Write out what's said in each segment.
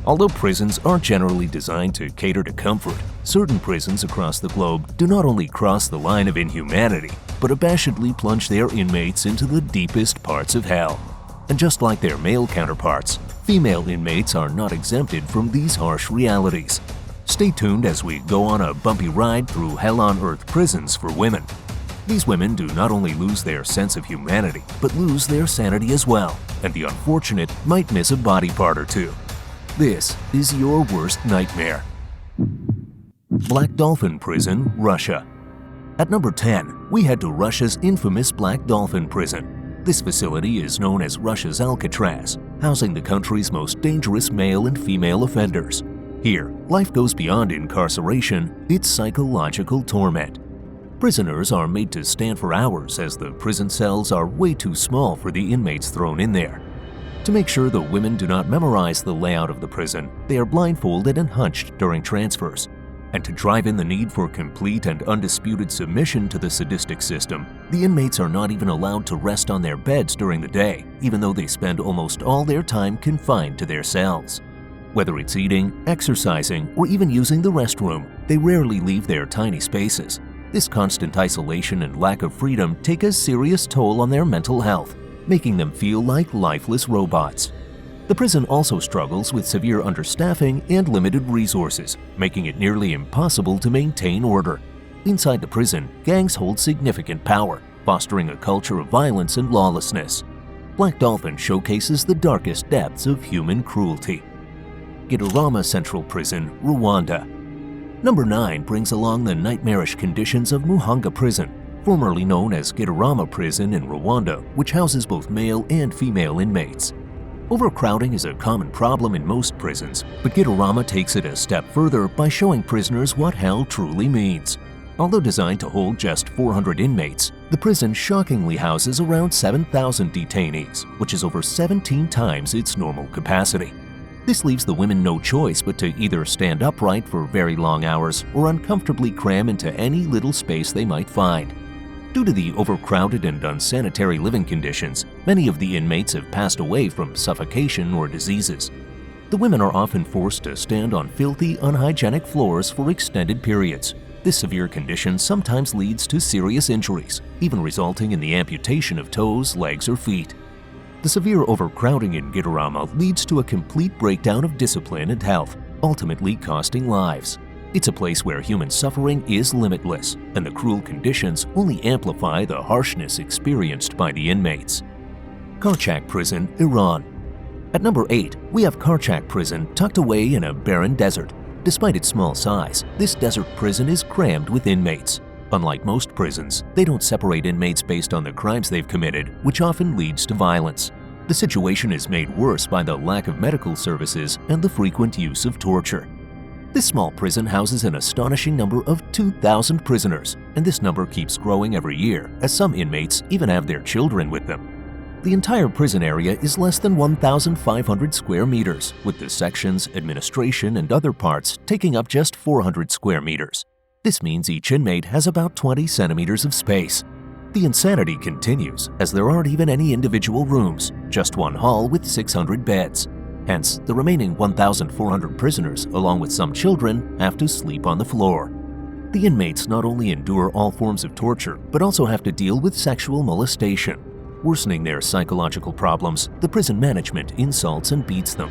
Although prisons are generally designed to cater to comfort, certain prisons across the globe do not only cross the line of inhumanity, but abashedly plunge their inmates into the deepest parts of hell. And just like their male counterparts, female inmates are not exempted from these harsh realities. Stay tuned as we go on a bumpy ride through hell-on-earth prisons for women. These women do not only lose their sense of humanity, but lose their sanity as well, and the unfortunate might miss a body part or two. This is your worst nightmare. Black Dolphin Prison, Russia. At number 10, we head to Russia's infamous Black Dolphin Prison. This facility is known as Russia's Alcatraz, housing the country's most dangerous male and female offenders. Here, life goes beyond incarceration, it's psychological torment. Prisoners are made to stand for hours as the prison cells are way too small for the inmates thrown in there. To make sure the women do not memorize the layout of the prison, they are blindfolded and hunched during transfers. And to drive in the need for complete and undisputed submission to the sadistic system, the inmates are not even allowed to rest on their beds during the day, even though they spend almost all their time confined to their cells. Whether it's eating, exercising, or even using the restroom, they rarely leave their tiny spaces. This constant isolation and lack of freedom take a serious toll on their mental health, making them feel like lifeless robots. The prison also struggles with severe understaffing and limited resources, making it nearly impossible to maintain order. Inside the prison, gangs hold significant power, fostering a culture of violence and lawlessness. Black Dolphin showcases the darkest depths of human cruelty. Gitarama Central Prison, Rwanda. Number 9 brings along the nightmarish conditions of Muhanga Prison, formerly known as Gitarama Prison in Rwanda, which houses both male and female inmates. Overcrowding is a common problem in most prisons, but Gitarama takes it a step further by showing prisoners what hell truly means. Although designed to hold just 400 inmates, the prison shockingly houses around 7,000 detainees, which is over 17 times its normal capacity. This leaves the women no choice but to either stand upright for very long hours or uncomfortably cram into any little space they might find. Due to the overcrowded and unsanitary living conditions, many of the inmates have passed away from suffocation or diseases. The women are often forced to stand on filthy, unhygienic floors for extended periods. This severe condition sometimes leads to serious injuries, even resulting in the amputation of toes, legs, or feet. The severe overcrowding in Gitarama leads to a complete breakdown of discipline and health, ultimately costing lives. It's a place where human suffering is limitless, and the cruel conditions only amplify the harshness experienced by the inmates. Carak Prison, Iran. At number 8, we have Carak Prison tucked away in a barren desert. Despite its small size, this desert prison is crammed with inmates. Unlike most prisons, they don't separate inmates based on the crimes they've committed, which often leads to violence. The situation is made worse by the lack of medical services and the frequent use of torture. This small prison houses an astonishing number of 2,000 prisoners, and this number keeps growing every year as some inmates even have their children with them. The entire prison area is less than 1,500 square meters, with the sections, administration, and other parts taking up just 400 square meters. This means each inmate has about 20 centimeters of space. The insanity continues as there aren't even any individual rooms, just one hall with 600 beds. Hence, the remaining 1,400 prisoners, along with some children, have to sleep on the floor. The inmates not only endure all forms of torture, but also have to deal with sexual molestation. Worsening their psychological problems, the prison management insults and beats them.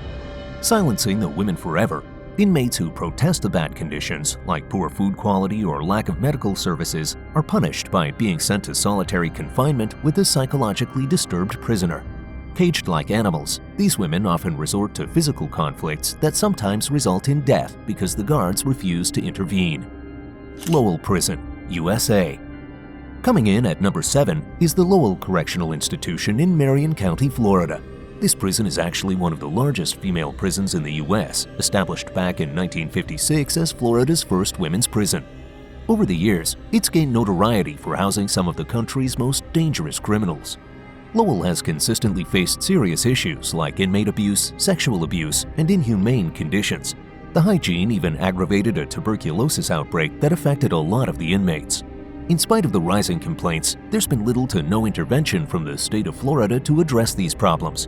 Silencing the women forever, inmates who protest the bad conditions, like poor food quality or lack of medical services, are punished by being sent to solitary confinement with a psychologically disturbed prisoner. Caged like animals, these women often resort to physical conflicts that sometimes result in death because the guards refuse to intervene. Lowell Prison, USA. Coming in at number 7 is the Lowell Correctional Institution in Marion County, Florida. This prison is actually one of the largest female prisons in the U.S., established back in 1956 as Florida's first women's prison. Over the years, it's gained notoriety for housing some of the country's most dangerous criminals. Lowell has consistently faced serious issues like inmate abuse, sexual abuse, and inhumane conditions. The hygiene even aggravated a tuberculosis outbreak that affected a lot of the inmates. In spite of the rising complaints, there's been little to no intervention from the state of Florida to address these problems.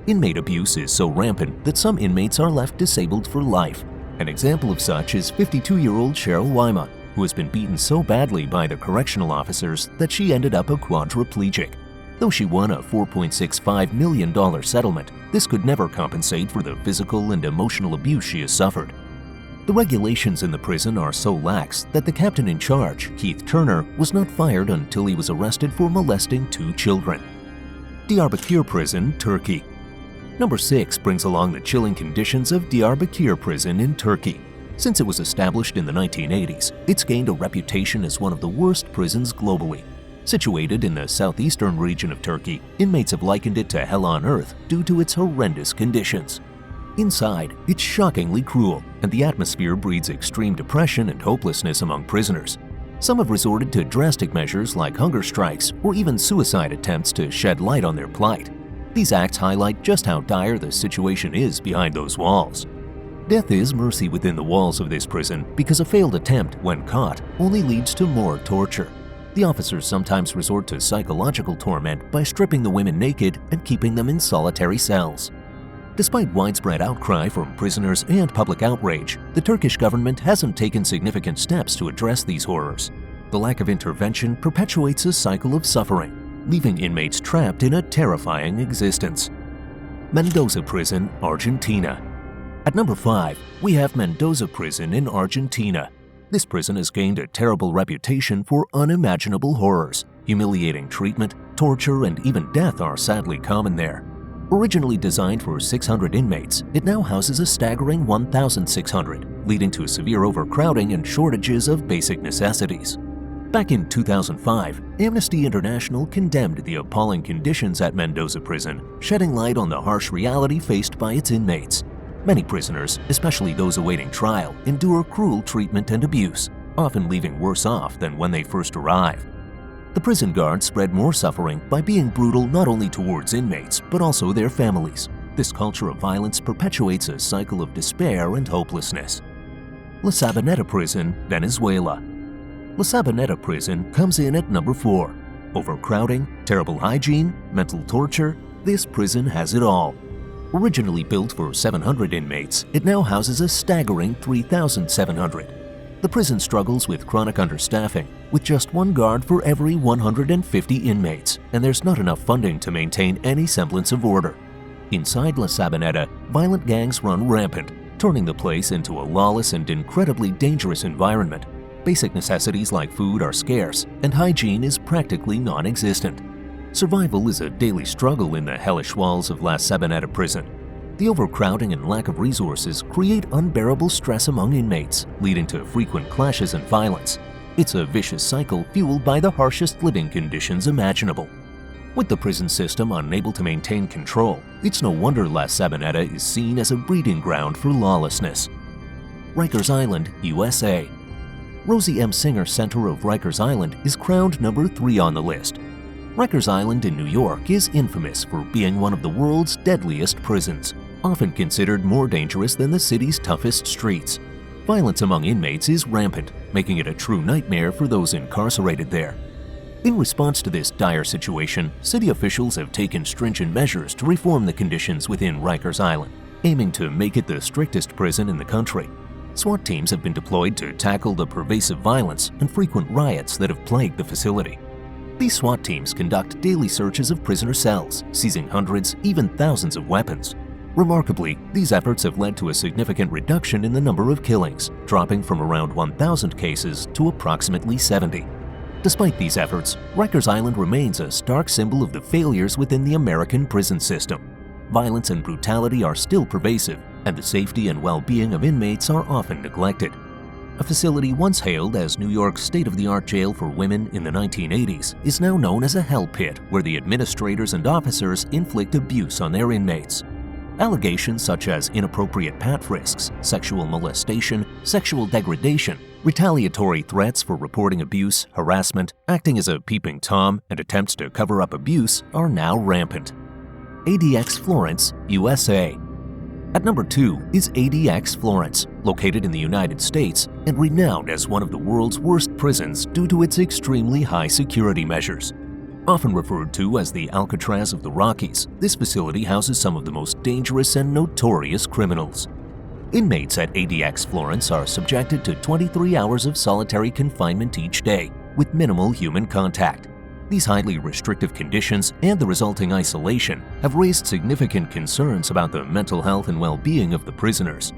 Inmate abuse is so rampant that some inmates are left disabled for life. An example of such is 52-year-old Cheryl Wyma, who has been beaten so badly by the correctional officers that she ended up a quadriplegic. Though she won a $4.65 million settlement, this could never compensate for the physical and emotional abuse she has suffered. The regulations in the prison are so lax that the captain in charge, Keith Turner, was not fired until he was arrested for molesting 2 children. Diyarbakir Prison, Turkey. Number 6 brings along the chilling conditions of Diyarbakir Prison in Turkey. Since it was established in the 1980s, it's gained a reputation as one of the worst prisons globally. Situated in the southeastern region of Turkey, inmates have likened it to hell on earth due to its horrendous conditions. Inside, it's shockingly cruel, and the atmosphere breeds extreme depression and hopelessness among prisoners. Some have resorted to drastic measures like hunger strikes or even suicide attempts to shed light on their plight. These acts highlight just how dire the situation is behind those walls. Death is mercy within the walls of this prison because a failed attempt, when caught, only leads to more torture. The officers sometimes resort to psychological torment by stripping the women naked and keeping them in solitary cells. Despite widespread outcry from prisoners and public outrage, the Turkish government hasn't taken significant steps to address these horrors. The lack of intervention perpetuates a cycle of suffering, leaving inmates trapped in a terrifying existence. Mendoza Prison, Argentina. At number 5, we have Mendoza Prison in Argentina. This prison has gained a terrible reputation for unimaginable horrors. Humiliating treatment, torture, and even death are sadly common there. Originally designed for 600 inmates, it now houses a staggering 1,600, leading to severe overcrowding and shortages of basic necessities. Back in 2005, Amnesty International condemned the appalling conditions at Mendoza Prison, shedding light on the harsh reality faced by its inmates. Many prisoners, especially those awaiting trial, endure cruel treatment and abuse, often leaving worse off than when they first arrived. The prison guards spread more suffering by being brutal not only towards inmates, but also their families. This culture of violence perpetuates a cycle of despair and hopelessness. La Sabaneta Prison, Venezuela. La Sabaneta Prison comes in at number 4. Overcrowding, terrible hygiene, mental torture, this prison has it all. Originally built for 700 inmates, it now houses a staggering 3,700. The prison struggles with chronic understaffing, with just 1 guard for every 150 inmates, and there's not enough funding to maintain any semblance of order. Inside La Sabaneta, violent gangs run rampant, turning the place into a lawless and incredibly dangerous environment. Basic necessities like food are scarce, and hygiene is practically non-existent. Survival is a daily struggle in the hellish walls of La Sabaneta Prison. The overcrowding and lack of resources create unbearable stress among inmates, leading to frequent clashes and violence. It's a vicious cycle fueled by the harshest living conditions imaginable. With the prison system unable to maintain control, it's no wonder La Sabaneta is seen as a breeding ground for lawlessness. Rikers Island, USA. Rosie M. Singer Center of Rikers Island is crowned number 3 on the list. Rikers Island in New York is infamous for being one of the world's deadliest prisons, often considered more dangerous than the city's toughest streets. Violence among inmates is rampant, making it a true nightmare for those incarcerated there. In response to this dire situation, city officials have taken stringent measures to reform the conditions within Rikers Island, aiming to make it the strictest prison in the country. SWAT teams have been deployed to tackle the pervasive violence and frequent riots that have plagued the facility. These SWAT teams conduct daily searches of prisoner cells, seizing hundreds, even thousands of weapons. Remarkably, these efforts have led to a significant reduction in the number of killings, dropping from around 1,000 cases to approximately 70. Despite these efforts, Rikers Island remains a stark symbol of the failures within the American prison system. Violence and brutality are still pervasive, and the safety and well-being of inmates are often neglected. A facility once hailed as New York's state-of-the-art jail for women in the 1980s is now known as a hell pit where the administrators and officers inflict abuse on their inmates. Allegations such as inappropriate pat frisks, sexual molestation, sexual degradation, retaliatory threats for reporting abuse, harassment, acting as a peeping Tom, and attempts to cover up abuse are now rampant. ADX Florence, USA. At number 2 is ADX Florence, located in the United States and renowned as one of the world's worst prisons due to its extremely high security measures. Often referred to as the Alcatraz of the Rockies, this facility houses some of the most dangerous and notorious criminals. Inmates at ADX Florence are subjected to 23 hours of solitary confinement each day, with minimal human contact. These highly restrictive conditions and the resulting isolation have raised significant concerns about the mental health and well-being of the prisoners.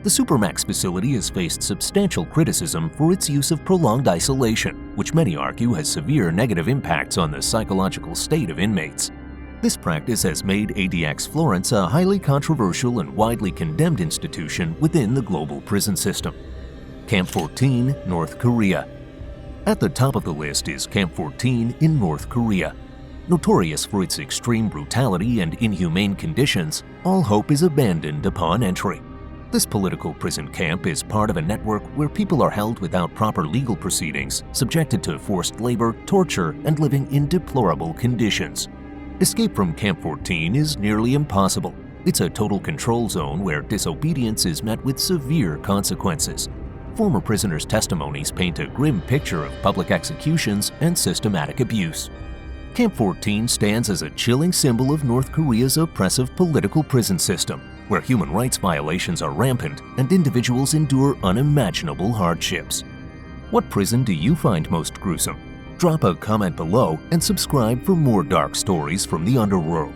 The Supermax facility has faced substantial criticism for its use of prolonged isolation, which many argue has severe negative impacts on the psychological state of inmates. This practice has made ADX Florence a highly controversial and widely condemned institution within the global prison system. Camp 14, North Korea. At the top of the list is Camp 14 in North Korea. Notorious for its extreme brutality and inhumane conditions, all hope is abandoned upon entry. This political prison camp is part of a network where people are held without proper legal proceedings, subjected to forced labor, torture, and living in deplorable conditions. Escape from Camp 14 is nearly impossible. It's a total control zone where disobedience is met with severe consequences. Former prisoners' testimonies paint a grim picture of public executions and systematic abuse. Camp 14 stands as a chilling symbol of North Korea's oppressive political prison system, where human rights violations are rampant and individuals endure unimaginable hardships. What prison do you find most gruesome? Drop a comment below and subscribe for more dark stories from the underworld.